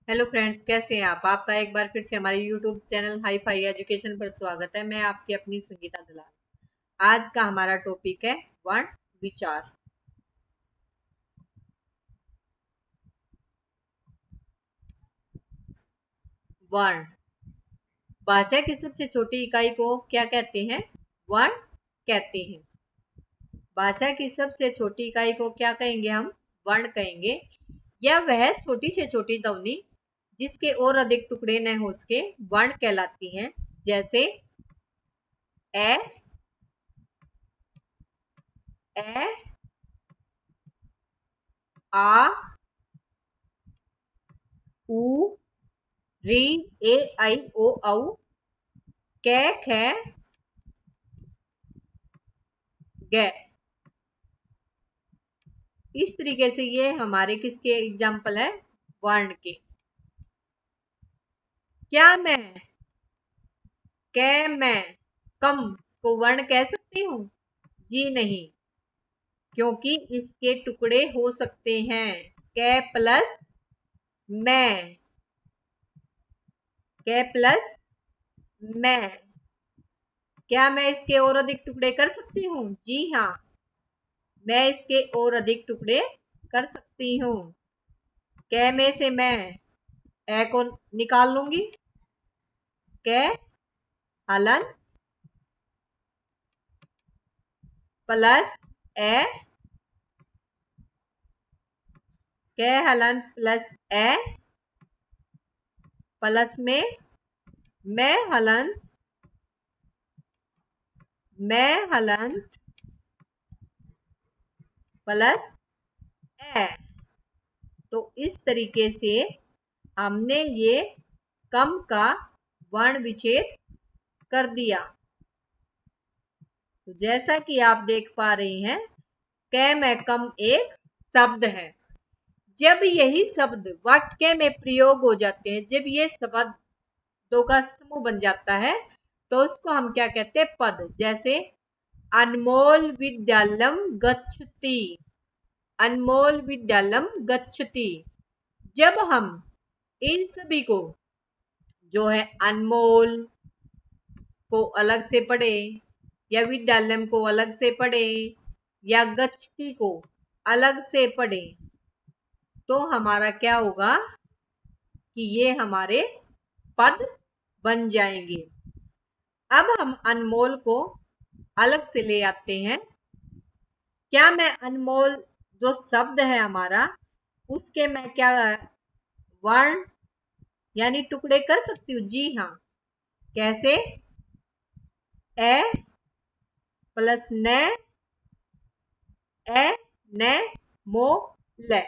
Hello friends, कैसे हैं आप? आपका एक बार फिर से हमारे YouTube channel hi fi education पर स्वागत है। मैं आपकी अपनी संगीता दलाल। आज का हमारा टॉपिक है वर्ण विचार। वर्ण भाषा की सबसे छोटी इकाई को क्या कहते हैं? वर्ण कहते हैं। भाषा की सबसे छोटी इकाई को क्या कहेंगे? हम वर्ण कहेंगे। या वह छोटी से छोटी ध्वनि जिसके और अधिक टुकड़े न हो सके वर्ण कहलाती हैं। जैसे ए, ए, आ, उ, री, ए, आई, ओ, औ, कै, ख, ग। इस तरीके से ये हमारे किसके एग्जाम्पल है? वर्ण के। क्या मैं, कै, मैं, कम को वर्ण कह सकती हूँ? जी नहीं, क्योंकि इसके टुकड़े हो सकते हैं। कै प्लस मैं, कै प्लस मैं। क्या मैं इसके और अधिक टुकड़े कर सकती हूँ? जी हाँ, मैं इसके और अधिक टुकड़े कर सकती हूँ। कै में से मैं ए को निकाल लूंगी। कै हलन प्लस ए, कै हलन प्लस ए प्लस में मैं हलन प्लस ए। तो इस तरीके से हमने ये कम का वर्ण विच्छेद कर दिया। तो जैसा कि आप देख पा रहे हैं, कै में कम एक शब्द है। जब यही शब्द वाक्य में प्रयोग हो जाते हैं, जब ये शब्दों का समूह बन जाता है, तो उसको हम क्या कहते हैं? पद। जैसे अनमोल विद्यालयम गच्छति, अनमोल विद्यालयम गच्छति। जब हम इन सभी को जो है अनमोल को अलग से पढ़े, या विद्यालयम को अलग से पढ़े, या गच्छति को अलग से पढ़े, तो हमारा क्या होगा कि ये हमारे पद बन जाएंगे। अब हम अनमोल को अलग से ले आते हैं। क्या मैं अनमोल जो शब्द है हमारा, उसके मैं क्या वर्ण यानी टुकड़े कर सकती हूँ? जी हाँ। कैसे? ए प्लस न, ए, न, मो, ल।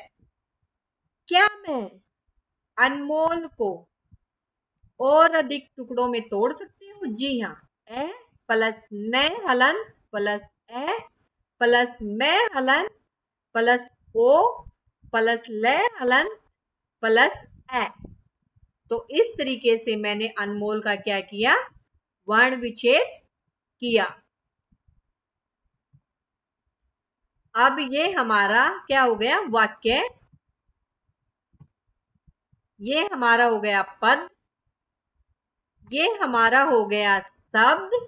क्या मैं अनमोल को और अधिक टुकड़ों में तोड़ सकती हूँ? जी हाँ। ए प्लस न हलन प्लस ए प्लस मैं हलन प्लस ओ प्लस ल हलन प्लस ए। तो इस तरीके से मैंने अनमोल का क्या किया? वर्ण विच्छेद किया। अब ये हमारा क्या हो गया? वाक्य। ये हमारा हो गया पद, ये हमारा हो गया शब्द,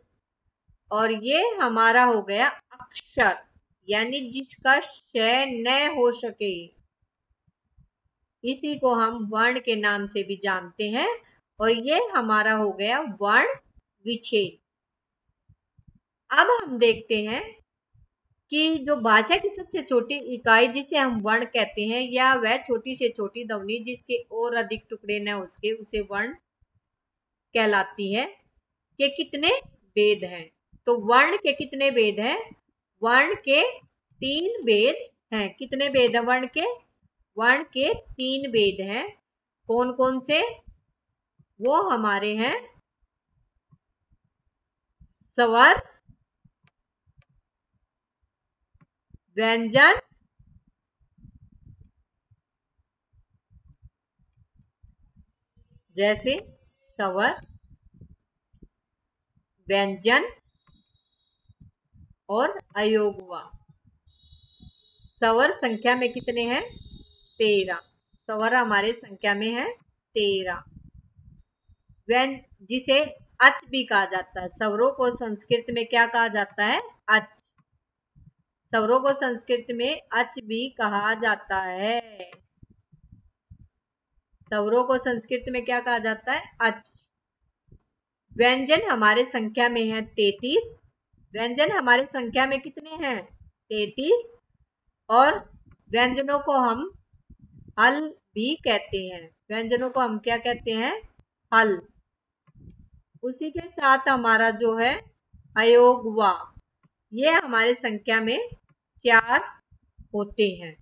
और ये हमारा हो गया अक्षर, यानी जिसका क्षय न हो सके। इसी को हम वर्ण के नाम से भी जानते हैं। और ये हमारा हो गया वर्ण विच्छेद। अब हम देखते हैं कि जो भाषा की सबसे छोटी इकाई जिसे हम वर्ण कहते हैं, या वह छोटी से छोटी ध्वनि जिसके और अधिक टुकड़े न उसके, उसे वर्ण कहलाती है। के कितने भेद हैं? तो वर्ण के कितने भेद हैं? वर्ण के 3 भेद हैं। कितने भेद हैं वर्ण के? वर्ण के 3 भेद हैं। कौन कौन से? वो हमारे हैं स्वर, व्यंजन, जैसे स्वर, व्यंजन और अयोगवा। स्वर संख्या में कितने हैं? 13 स्वर हमारे संख्या में है तेरा। जिसे अच भी कहा जाता है। स्वरों को संस्कृत में क्या कहा जाता है? अच। स्वरों को संस्कृत में अच भी कहा जाता है। स्वरों को संस्कृत में क्या कहा जाता है? अच। व्यंजन हमारे संख्या में है 33। व्यंजन हमारे संख्या में कितने हैं? 33। और व्यंजनों को हम हल भी कहते हैं। व्यंजनों को हम क्या कहते हैं? हल। उसी के साथ हमारा जो है अयोग वा, ये हमारे संख्या में 4 होते हैं।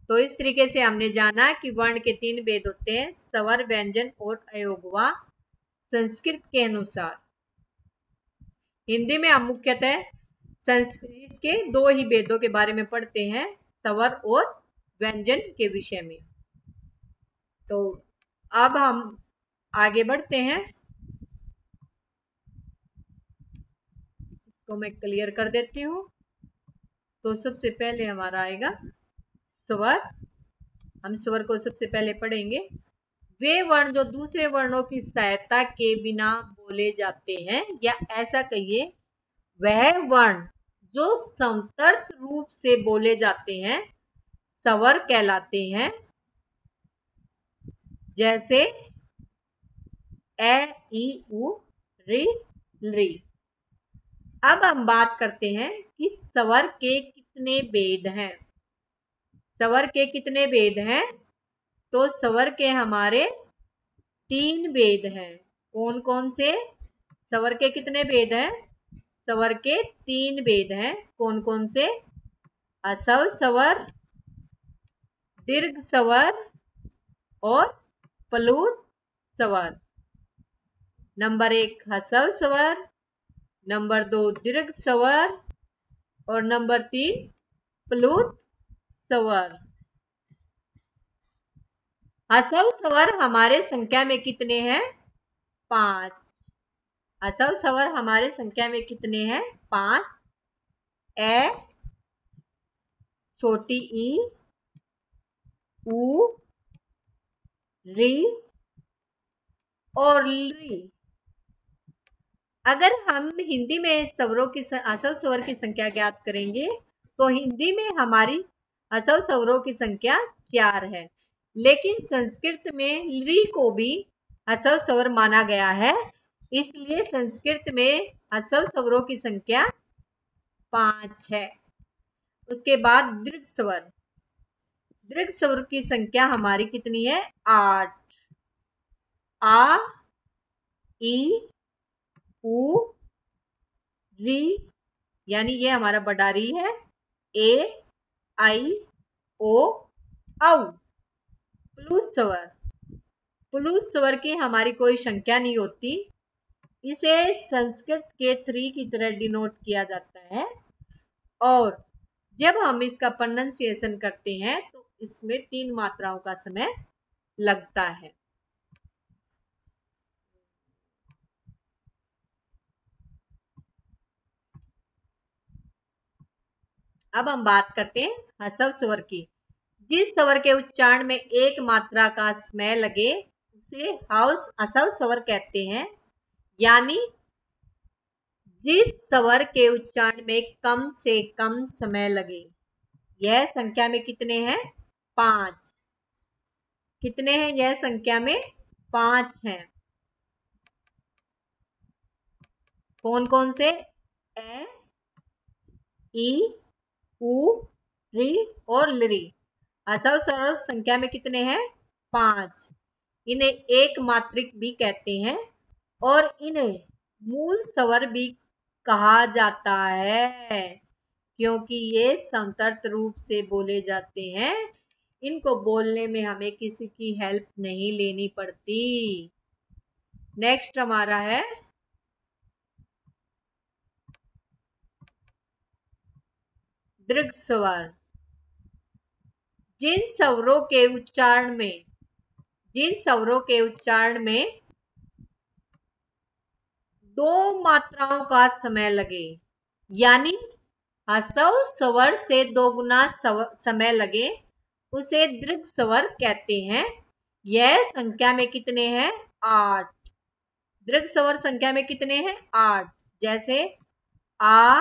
तो इस तरीके से हमने जाना कि वर्ण के 3 भेद होते हैं, स्वर, व्यंजन और अयोग वा संस्कृत के अनुसार। हिंदी में हम मुख्यतः संस्कृत के 2 ही भेदों के बारे में पढ़ते हैं, स्वर और व्यंजन के विषय में। तो अब हम आगे बढ़ते हैं। इसको मैं क्लियर कर देती हूँ। तो सबसे पहले हमारा आएगा स्वर। हम स्वर को सबसे पहले पढ़ेंगे। वे वर्ण जो दूसरे वर्णों की सहायता के बिना बोले जाते हैं, या ऐसा कहिए वह वर्ण जो समतर्त रूप से बोले जाते हैं, स्वर कहलाते हैं। जैसे ए, ई, उ, री, ली। अब हम बात करते हैं कि स्वर के कितने भेद हैं। स्वर के कितने भेद हैं? तो स्वर के हमारे 3 भेद हैं। कौन कौन से? स्वर के कितने भेद हैं? स्वर के 3 भेद हैं। कौन कौन से? असव स्वर, दीर्घ स्वर और प्लुत स्वर। नंबर 1 हसव स्वर, नंबर 2 दीर्घ स्वर और नंबर 3 प्लुत स्वर। हसव स्वर हमारे संख्या में कितने हैं? 5। हसव स्वर हमारे संख्या में कितने हैं? 5। ए, छोटी ई, उ, री और ली। अगर हम हिंदी में स्वरों की असव स्वर की संख्या ज्ञात करेंगे तो हिंदी में हमारी असव स्वरों की संख्या 4 है, लेकिन संस्कृत में ली को भी असव स्वर माना गया है, इसलिए संस्कृत में असव स्वरों की संख्या 5 है। उसके बाद दीर्घ स्वर। दीर्घ स्वर की संख्या हमारी कितनी है? 8। आ, ई, उ, री, यानी ये हमारा बड़ा री है। ए, आई, ओ, औ। प्लुत स्वर। प्लुत स्वर की हमारी कोई संख्या नहीं होती। इसे संस्कृत के 3 की तरह डिनोट किया जाता है, और जब हम इसका प्रोनंसिएशन करते हैं तो इसमें 3 मात्राओं का समय लगता है। अब हम बात करते हैं हसव स्वर की। जिस स्वर के उच्चारण में एक मात्रा का समय लगे उसे हसव स्वर कहते हैं, यानी जिस स्वर के उच्चारण में कम से कम समय लगे। यह संख्या में कितने हैं? 5। कितने हैं? यह संख्या में 5 हैं। कौन कौन से? ए, ई, उ, री और ली। असव स्वर संख्या में कितने हैं? 5। इन्हें एक मात्रिक भी कहते हैं और इन्हें मूल स्वर भी कहा जाता है, क्योंकि ये समतर्त रूप से बोले जाते हैं। इनको बोलने में हमें किसी की हेल्प नहीं लेनी पड़ती। नेक्स्ट हमारा है दीर्घ स्वर। जिन स्वरों के उच्चारण में 2 मात्राओं का समय लगे, यानी हसव स्वर से 2 गुना समय लगे, उसे दीर्घ स्वर कहते हैं, यह संख्या में कितने हैं? 8। दीर्घ स्वर संख्या में कितने हैं? 8। जैसे आ,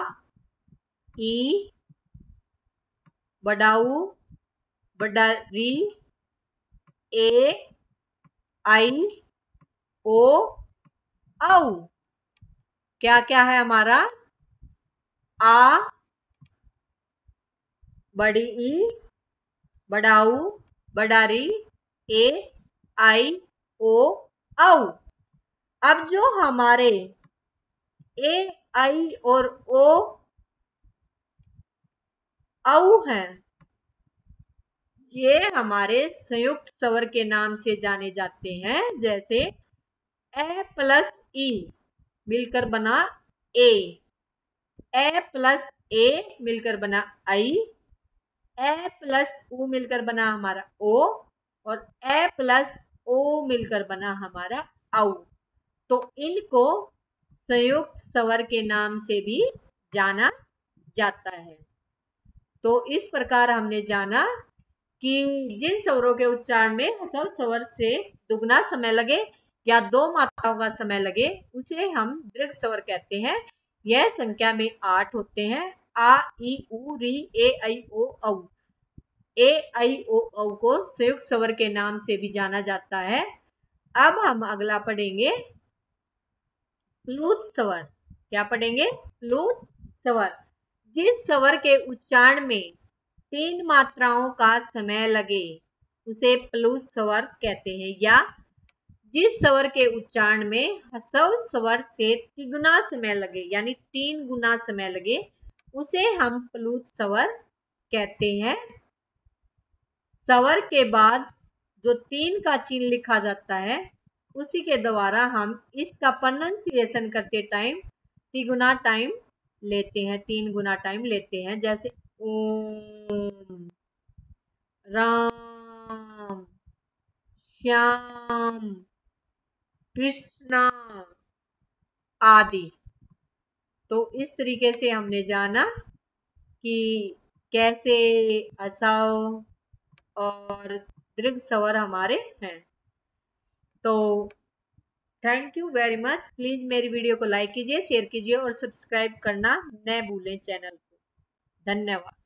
ई, बडाऊ, बडारी, ए, आई, ओ, औ। क्या क्या है हमारा? आ, बड़ी ई, बडाऊ, बडारी, ए, आई, ओ, औ। अब जो हमारे ए, आई और ओ, औ हैं, ये हमारे संयुक्त स्वर के नाम से जाने जाते हैं। जैसे ए प्लस ई मिलकर बना ए, ए प्लस ए मिलकर बना आई, ए प्लस ऊ मिलकर बना हमारा ओ, और ए प्लस ओ मिलकर बना हमारा औ। तो इनको संयुक्त स्वर के नाम से भी जाना जाता है। तो इस प्रकार हमने जाना कि जिन स्वरों के उच्चारण में ह्रस्व स्वर से दुगना समय लगे या 2 मात्राओं का समय लगे उसे हम दीर्घ स्वर कहते हैं। यह संख्या में 8 होते हैं। आ, ई, उ, री, ए, आई, ओ, औ। ए, आई, ओ, औ को संयुक्त स्वर के नाम से भी जाना जाता है। अब हम अगला पढ़ेंगे प्लुत स्वर। क्या पढ़ेंगे? प्लुत स्वर। जिस स्वर के उच्चारण में 3 मात्राओं का समय लगे उसे प्लुत स्वर कहते हैं। या जिस स्वर के उच्चारण में ह्रस्व स्वर से तिगुना समय लगे यानी 3 गुना समय लगे उसे हम प्लुत स्वर कहते हैं। स्वर के बाद जो 3 का चिन्ह लिखा जाता है उसी के द्वारा हम इसका प्रोनाउंसिएशन करते टाइम तिगुना टाइम लेते हैं, 3 गुना टाइम लेते हैं। जैसे ओम, राम, श्याम, कृष्णा आदि। तो इस तरीके से हमने जाना कि कैसे असव और दीर्घ स्वर हमारे हैं। तो thank you very much. Please मेरी वीडियो को लाइक कीजिए, शेयर कीजिए और सब्सक्राइब करना न भूलें चैनल को। धन्यवाद।